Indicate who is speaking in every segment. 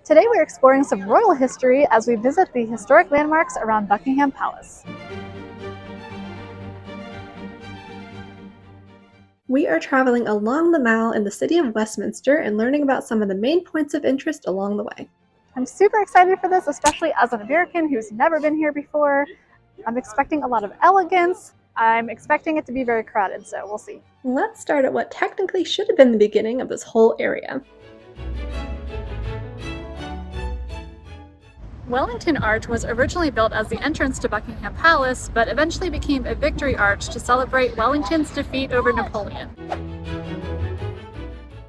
Speaker 1: Today we're exploring some royal history as we visit the historic landmarks around Buckingham Palace. We are traveling along the Mall in the city of Westminster and learning about some of the main points of interest along the way. I'm super excited for this, especially as an American who's never been here before. I'm expecting a lot of elegance. I'm expecting it to be very crowded, so we'll see. Let's start at what technically should have been the beginning of this whole area. Wellington Arch was originally built as the entrance to Buckingham Palace, but eventually became a victory arch to celebrate Wellington's defeat over Napoleon.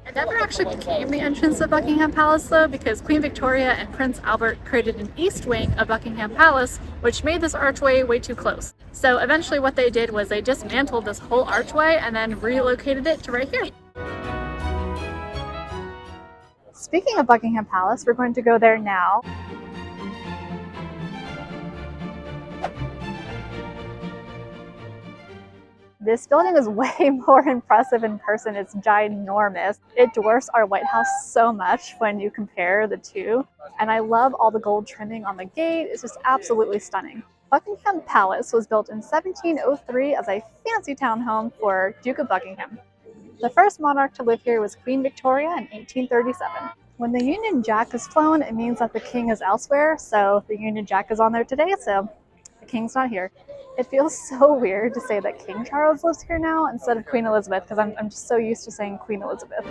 Speaker 1: It never actually became the entrance to Buckingham Palace though, because Queen Victoria and Prince Albert created an east wing of Buckingham Palace, which made this archway way too close. So eventually what they did was they dismantled this whole archway and then relocated it to right here. Speaking of Buckingham Palace, we're going to go there now. This building is way more impressive in person. It's ginormous. It dwarfs our White House so much when you compare the two. And I love all the gold trimming on the gate. It's just absolutely stunning. Buckingham Palace was built in 1703 as a fancy townhome for Duke of Buckingham. The first monarch to live here was Queen Victoria in 1837. When the Union Jack is flown, it means that the king is elsewhere. So the Union Jack is on there today, so the king's not here. It feels so weird to say that King Charles lives here now instead of Queen Elizabeth, because I'm just so used to saying Queen Elizabeth.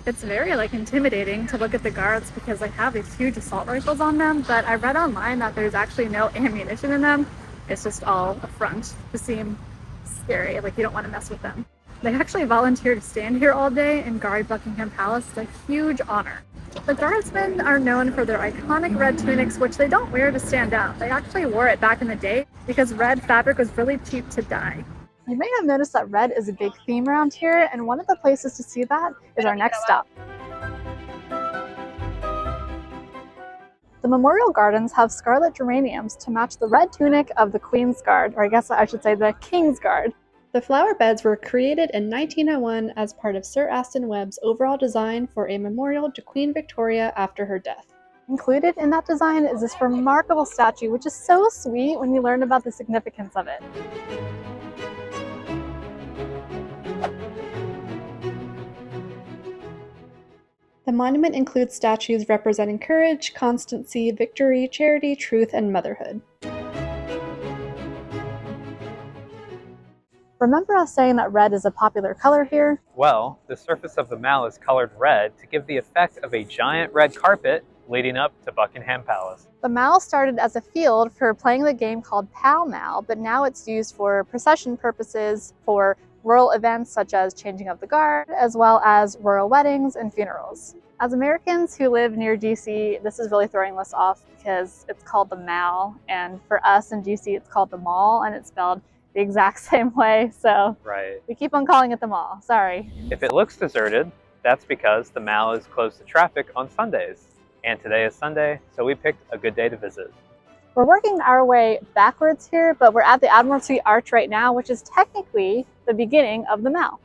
Speaker 1: It's very intimidating to look at the guards because they have these huge assault rifles on them, but I read online that there's actually no ammunition in them. It's just all a front to seem scary, like you don't want to mess with them. They actually volunteer to stand here all day and guard Buckingham Palace. It's a huge honor. The guardsmen are known for their iconic red tunics, which they don't wear to stand out. They actually wore it back in the day because red fabric was really cheap to dye. You may have noticed that red is a big theme around here, and one of the places to see that is our next stop. The Memorial Gardens have scarlet geraniums to match the red tunic of the Queen's Guard, or I guess I should say the King's Guard. The flower beds were created in 1901 as part of Sir Aston Webb's overall design for a memorial to Queen Victoria after her death. Included in that design is this remarkable statue, which is so sweet when you learn about the significance of it. The monument includes statues representing courage, constancy, victory, charity, truth, and motherhood. Remember us saying that red is a popular color here?
Speaker 2: Well, the surface of the Mall is colored red to give the effect of a giant red carpet leading up to Buckingham Palace.
Speaker 1: The Mall started as a field for playing the game called Pall Mall, but now it's used for procession purposes for royal events such as changing of the guard, as well as royal weddings and funerals. As Americans who live near DC, this is really throwing us off because it's called the Mall, and for us in DC it's called the Mall, and it's spelled the exact same way, so
Speaker 2: right.
Speaker 1: We keep on calling it the Mall. Sorry.
Speaker 2: If it looks deserted, that's because the Mall is closed to traffic on Sundays. And today is Sunday, so we picked a good day to visit.
Speaker 1: We're working our way backwards here, but we're at the Admiralty Arch right now, which is technically the beginning of the Mall.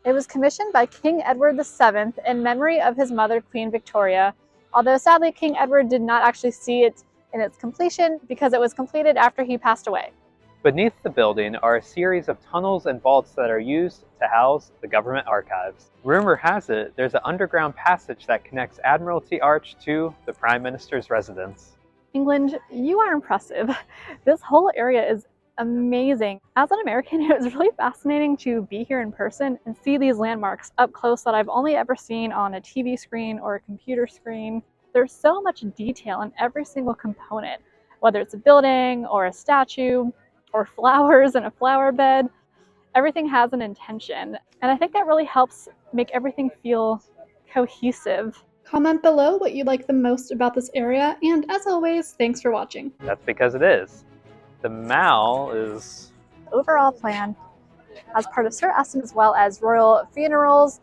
Speaker 1: It was commissioned by King Edward VII in memory of his mother, Queen Victoria, although sadly King Edward did not actually see it in its completion because it was completed after he passed away.
Speaker 2: Beneath the building are a series of tunnels and vaults that are used to house the government archives. Rumor has it there's an underground passage that connects Admiralty Arch to the Prime Minister's residence.
Speaker 1: England, you are impressive. This whole area is amazing. As an American, it was really fascinating to be here in person and see these landmarks up close that I've only ever seen on a TV screen or a computer screen. There's so much detail in every single component, whether it's a building or a statue or flowers in a flower bed. Everything has an intention, and I think that really helps make everything feel cohesive. Comment below what you like the most about this area, and as always, thanks for watching.
Speaker 2: That's because it is. The Mall is
Speaker 1: The overall plan, as part of Sir Aston as well as royal funerals,